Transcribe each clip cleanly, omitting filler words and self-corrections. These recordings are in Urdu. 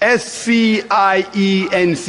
SCIENCE,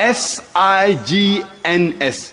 SIGNS।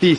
30,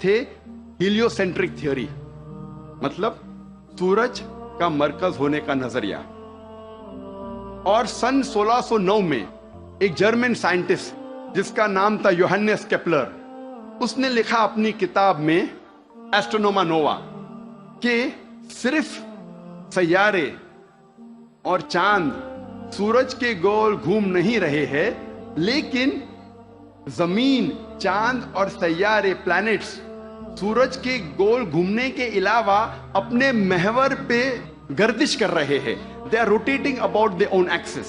تھے ہیلیوسینٹرک تھیوری، مطلب سورج کا مرکز ہونے کا نظریہ. اور سن 1609 میں ایک جرمن سائنٹسٹ جس کا نام تھا یوہنس کیپلر، اس نے لکھا اپنی کتاب میں ایسٹرونوما نووا کہ صرف سیارے اور چاند سورج کے گول گھوم نہیں رہے ہیں، لیکن زمین، چاند اور سیارے، پلانٹس، سورج کے گول گھومنے کے علاوہ اپنے محور پہ گردش کر رہے ہیں. They are rotating about their own axis.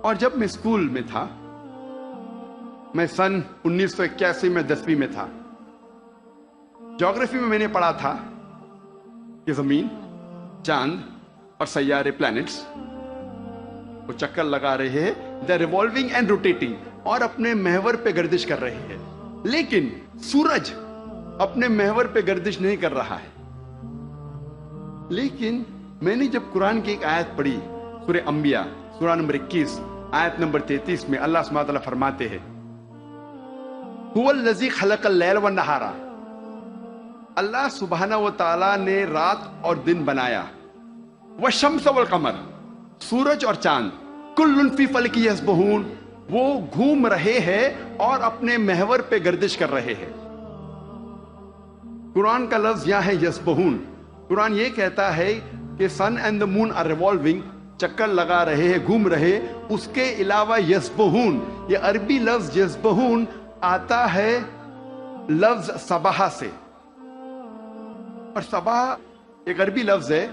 اور جب میں اسکول میں تھا، میں سن 1981 میں 10ویں میں تھا، جغرافی میں نے پڑھا تھا کہ زمین، چاند اور سیارے، پلانٹس وہ چکر لگا رہے ہیں، they are revolving and rotating، اور اپنے محور پہ گردش کر رہے ہیں. لیکن سورج اپنے محور پہ گردش نہیں کر رہا ہے. لیکن میں نے جب قرآن کی ایک آیت پڑھی، سورہ انبیاء، سورہ نمبر 21 آیت نمبر 33 میں اللہ سبحانہ وتعالیٰ فرماتے ہیں هو الذی خلق اللیل والنہار، اللہ سبحانہ وتعالیٰ نے رات اور دن بنایا، والشمس والقمر، سورج اور چاند، کل فی فلک یسبحون، وہ گھوم رہے ہیں اور اپنے محور پہ گردش کر رہے ہیں. قرآن کا لفظ یہاں ہے یسبحون. قرآن یہ کہتا ہے کہ sun and the moon are revolving, چکر لگا رہے ہیں، گھوم رہے. اس کے علاوہ یسبحون، یہ عربی لفظ یسبحون آتا ہے لفظ صباح سے، اور صباح ایک عربی لفظ ہے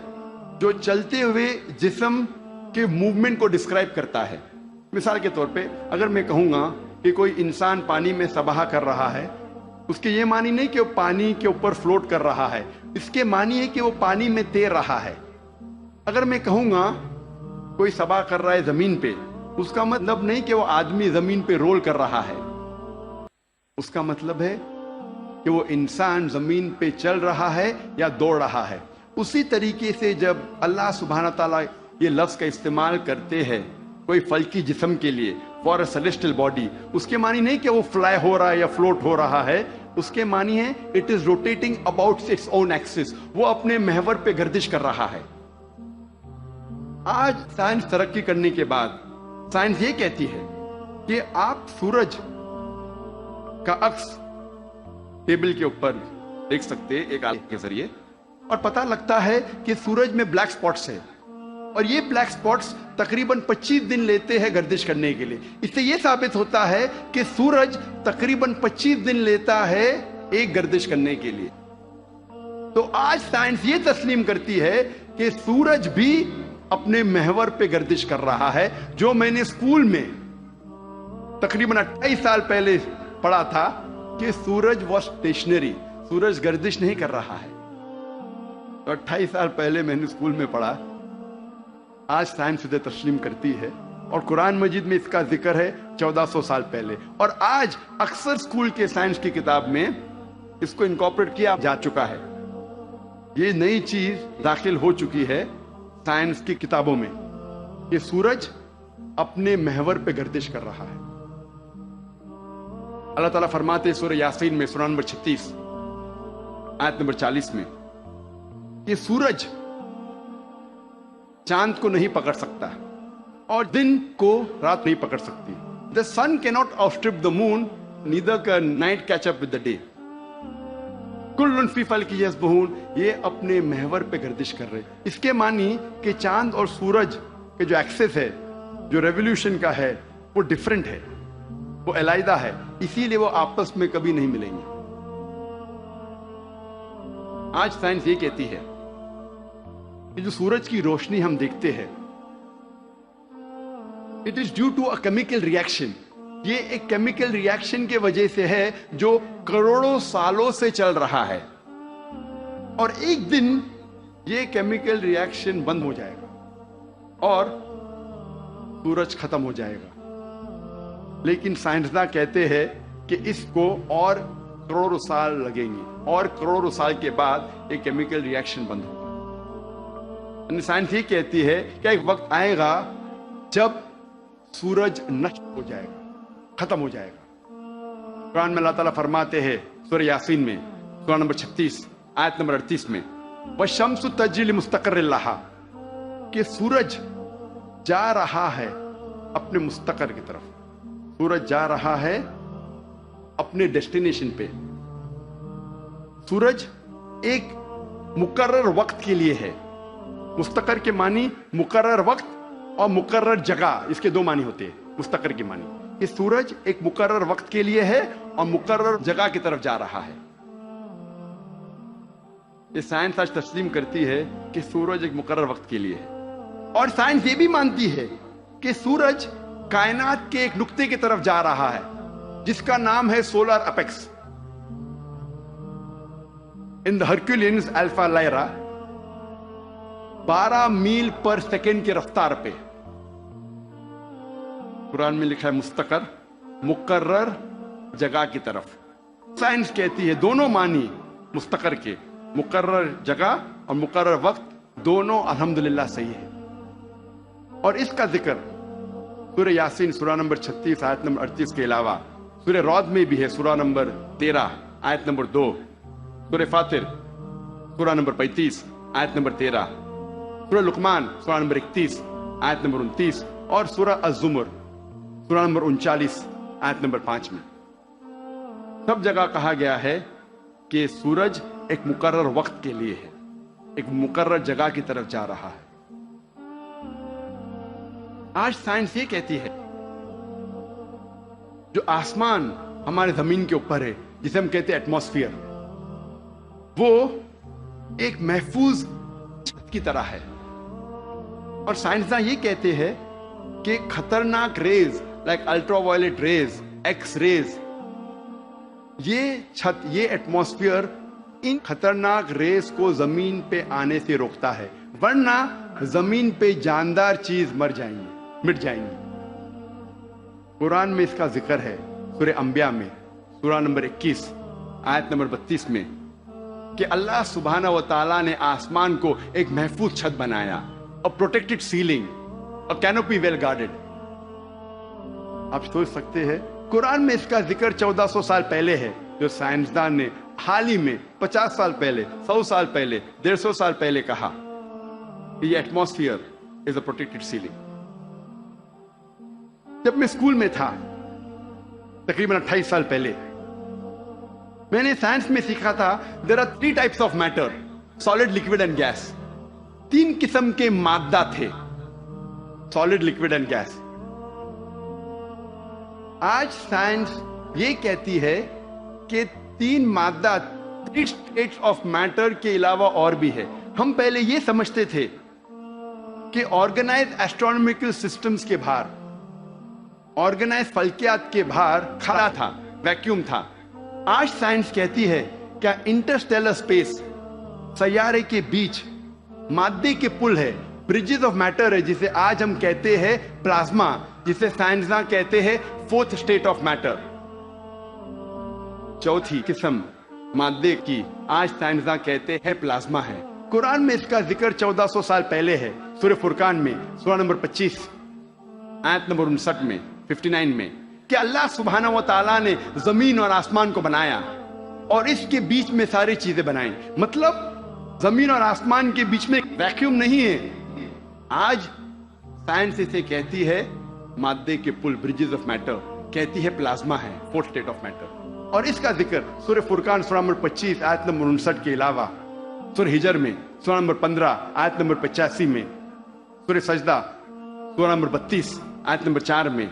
جو چلتے ہوئے جسم کے موومنٹ کو ڈسکرائب کرتا ہے. مثال کے طور پہ اگر میں کہوں گا کہ کوئی انسان پانی میں سباہ کر رہا ہے، اس کے یہ معنی نہیں کہ وہ پانی کے اوپر فلوٹ کر رہا ہے، اس کے معنی ہے کہ وہ پانی میں تیر رہا ہے. اگر میں کہوں گا کوئی سباہ کر رہا ہے زمین پہ، اس کا مطلب نہیں کہ وہ آدمی زمین پہ رول کر رہا ہے، اس کا مطلب ہے کہ وہ انسان زمین پہ چل رہا ہے یا دوڑ رہا ہے. اسی طریقے سے جب اللہ سبحانہ تعالیٰ یہ لفظ کا استعمال کرتے ہیں کوئی فلکی جسم کے لیے، فار اے سیلیسٹل باڈی، اس کے معنی نہیں کہ وہ فلائی ہو رہا ہے یا فلوٹ ہو رہا ہے، اس کے معنی ہے it is rotating about its own axis, وہ اپنے محور پہ گردش کر رہا ہے. آج سائنس ترقی کرنے کے بعد سائنس یہ کہتی ہے کہ آپ سورج کا عکس ٹیبل کے اوپر دیکھ سکتے ایک آلے کے ذریعے، اور پتہ لگتا ہے کہ سورج میں بلیک سپاٹس ہے، اور یہ بلیک سپاٹس تقریباً 25 دن لیتے ہیں گردش کرنے کے لیے. اس سے یہ ثابت ہوتا ہے کہ سورج تقریباً 25 دن لیتا ہے ایک گردش کرنے کے لیے. تو آج سائنس یہ تسلیم کرتی ہے کہ سورج بھی اپنے محور پہ گردش کر رہا ہے. جو میں نے اسکول میں تقریباً 28 سال پہلے پڑھا تھا کہ سورج واز اسٹیشنری، سورج گردش نہیں کر رہا ہے، تو 28 سال پہلے میں نے اسکول میں پڑھا. آج سائنس اسے تسلیم کرتی ہے، اور قرآن مجید میں اس کا ذکر ہے 1400 سال پہلے. اور آج اکثر اسکول کے سائنس کی کتاب میں اس کو انکارپوریٹ کیا جا چکا ہے. یہ نئی چیز داخل ہو چکی ہے سائنس کی کتابوں میں کہ سورج اپنے محور پہ گردش کر رہا ہے. اللہ تعالیٰ فرماتے سورہ یاسین میں، سورہ نمبر 36 آیت نمبر 40 میں، کہ سورج چاند کو نہیں پکڑ سکتا اور دن کو رات نہیں پکڑ سکتی. The sun cannot outstrip the moon, neither can night catch up with the day. کل فی فلک یسبحون، یہ اپنے محور پہ گردش کر رہے. اس کے معنی کہ چاند اور سورج کے جو ایکسس ہے، جو ریولیوشن کا ہے، وہ ڈیفرنٹ ہے، وہ علیحدہ ہے، اسی لیے وہ آپس میں کبھی نہیں ملیں گے. آج سائنس یہ کہتی ہے کہ جو سورج کی روشنی ہم دیکھتے ہیں، it is due to a chemical reaction. یہ ایک کیمیکل ریئیکشن کے وجہ سے ہے جو کروڑوں سالوں سے چل رہا ہے، اور ایک دن یہ کیمیکل ریئیکشن بند ہو جائے گا اور سورج ختم ہو جائے گا. لیکن سائنسداں کہتے ہیں کہ اس کو اور کروڑوں سال لگیں گے، اور کروڑوں سال کے بعد ایک کیمیکل ریئیکشن بند ہوگا. سائنس یہ کہتی ہے کہ ایک وقت آئے گا جب سورج نشٹ ہو جائے گا، ختم ہو جائے گا. قرآن میں اللہ تعالیٰ فرماتے ہیں سورہ یاسین میں سورہ نمبر 36 آیت نمبر 38 میں وَالشَّمْسُ تَجْرِي لِمُسْتَقَرٍّ لَهَا کہ سورج جا رہا ہے اپنے مستقر کی طرف. سورج جا رہا ہے اپنے ڈیسٹینیشن پہ. سورج ایک مقرر وقت کے لیے ہے. مستقر کے معنی مقرر وقت اور مقرر جگہ، اس کے دو معنی ہوتے ہیں. مستقر کے معنی کہ سورج ایک مقرر وقت کے لیے ہے اور مقرر جگہ کی طرف جا رہا ہے. یہ سائنس آج تسلیم کرتی ہے کہ سورج ایک مقرر وقت کے لیے ہے، اور سائنس یہ بھی مانتی ہے کہ سورج کائنات کے ایک نقطے کی طرف جا رہا ہے جس کا نام ہے سولر اپیکس. ان دا ہرکولینز الفا لائرا 12 میل پر سیکنڈ کی رفتار پہ. قرآن میں لکھا ہے مستقر، مقرر جگہ کی طرف. سائنس کہتی ہے دونوں معنی مستقر کے، مقرر جگہ اور مقرر وقت، دونوں الحمدللہ صحیح ہے. اور اس کا ذکر سورہ یاسین سورہ نمبر 36 آیت نمبر 38 کے علاوہ سورہ رعد میں بھی ہے سورہ نمبر 13 آیت نمبر 2، سورہ فاطر سورہ نمبر 35 آیت نمبر 13، سورہ لقمان سورہ نمبر 31 آیت نمبر 29 اور سورہ الزمر سورہ نمبر 39 آیت نمبر 5 میں. سب جگہ کہا گیا ہے کہ سورج ایک مقرر وقت کے لیے ہے، ایک مقرر جگہ کی طرف جا رہا ہے. آج سائنس یہ کہتی ہے جو آسمان ہمارے زمین کے اوپر ہے، جسے ہم کہتے ہیں ایٹماسفیئر، وہ ایک محفوظ چھت کی طرح ہے. اور سائنسداں یہ کہتے ہیں کہ خطرناک rays like ultraviolet rays, X rays, یہ چھت، یہ ایٹماسفیئر ان خطرناک ریز کو زمین پہ آنے سے روکتا ہے، ورنہ زمین پہ جاندار چیز مٹ جائیں گی. قرآن میں اس کا ذکر ہے سورہ انبیاء میں سورہ نمبر 21 آیت نمبر 32 میں کہ اللہ سبحانہ و تعالیٰ نے آسمان کو ایک محفوظ چھت بنایا، a protected ceiling, a canopy well guarded. آپ سوچ سکتے ہیں قرآن میں اس کا ذکر 1400 سال پہلے ہے، جو سائنسدان نے حال ہی میں 50 سال پہلے، 100 سال پہلے، 150 سال پہلے کہا کہ یہ ایٹماسفیئر از اے پروٹیکٹڈ سیلنگ. جب میں اسکول میں تھا تقریباً 28 سال پہلے، میں نے سائنس میں سیکھا تھا there are 3 types of matter: solid, liquid and gas. 3 قسم کے مادہ تھے، solid, liquid and gas. آج سائنس یہ کہتی ہے کہ 3 مادہ، 3 states of matter کے علاوہ اور بھی ہے. ہم پہلے یہ سمجھتے تھے کہ آرگنائز ایسٹرونومیکل سسٹمز کے باہر، آرگنائز فلکیات کے باہر خلا تھا، ویکیوم تھا. آج سائنس کہتی ہے کیا انٹرسٹیلر اسپیس، سیارے کے بیچ مادے کے پل ہے، بریجز آف میٹر ہے، جسے آج ہم کہتے ہیں پلازما، جسے سائنسداں کہتے ہیں 4th state of matter. 4تھی قسم مادے کی آج سائنسداں کہتے ہیں پلازما ہے. قرآن میں اس کا ذکر 1400 سال پہلے ہے سورہ فرقان میں سورہ نمبر 25 آیت نمبر 59 میں 59 میں کہ اللہ سبحانہ و تعالیٰ نے زمین اور آسمان کو بنایا اور اس کے بیچ میں ساری چیزیں بنائیں. مطلب زمین اور آسمان کے بیچ میں ویکیوم نہیں ہے. آج سائنس اسے کہتی ہے مادے کے پل، بریجز آف میٹر، کہتی ہے پلازما ہے، 4th state of matter. اور اس کا ذکر سورہ فرقان سورہ نمبر 25 آیت نمبر 59 کے علاوہ سورہ ہجر میں سورہ نمبر 15 آیت نمبر 85 میں، سورہ سجدہ سورہ نمبر 32 آیت نمبر 4 میں،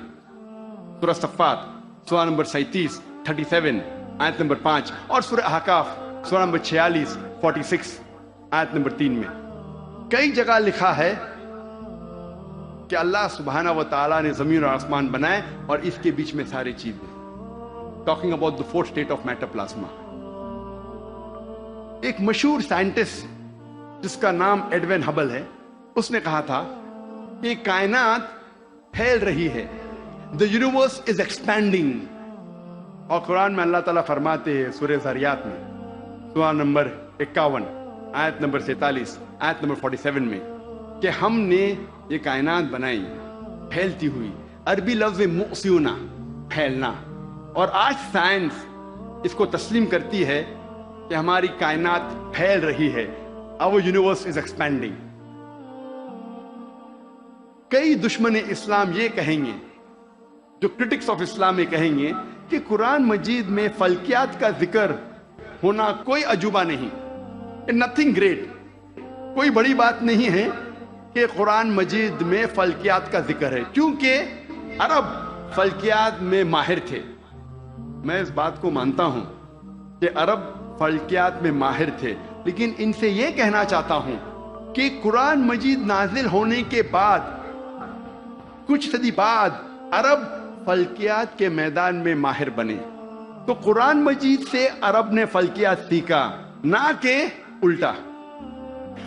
سورہ صفات سورہ نمبر 37 آیت نمبر 5 اور سورہ احقاف سورہ نمبر 46 آیت نمبر 3 میں کئی جگہ لکھا ہے کہ اللہ سبحانہ و تعالیٰ نے زمین اور آسمان بنائے اور اس کے بیچ میں ساری چیزیں. Talking about the 4th state of matter, plasma. ایک مشہور سائنٹسٹ جس کا نام ایڈوین ہبل ہے، اس نے کہا تھا کہ کائنات پھیل رہی ہے، the universe is expanding. اور قرآن میں اللہ تعالیٰ فرماتے ہیں سورہ ذاریات میں سورہ نمبر 51 آیت نمبر 47 آیت نمبر 47 میں کہ ہم نے یہ کائنات بنائی پھیلتی ہوئی. عربی لفظ مؤسیونا، پھیلنا، اور آج سائنس اس کو تسلیم کرتی ہے کہ ہماری کائنات پھیل رہی ہے. Our universe is expanding. کئی دشمن اسلام یہ کہیں گے, جو کرٹکس آف اسلام یہ کہیں گے کہ قرآن مجید میں فلکیات کا ذکر ہونا کوئی عجوبہ نہیں, نتھنگ گریٹ, کوئی بڑی بات نہیں ہے کہ قرآن مجید میں فلکیات کا ذکر ہے, کیونکہ عرب فلکیات میں ماہر تھے. میں اس بات کو مانتا ہوں کہ عرب فلکیات میں ماہر تھے, لیکن ان سے یہ کہنا چاہتا ہوں کہ قرآن مجید نازل ہونے کے بعد کچھ صدی بعد عرب فلکیات کے میدان میں ماہر بنے. تو قرآن مجید سے عرب نے فلکیات سیکھا, نہ کہ الٹا.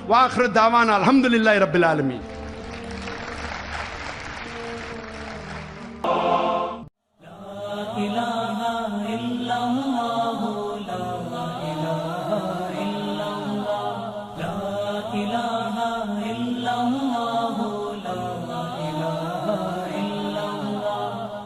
وآخر دعوانا الحمدللہ رب العالمین. لا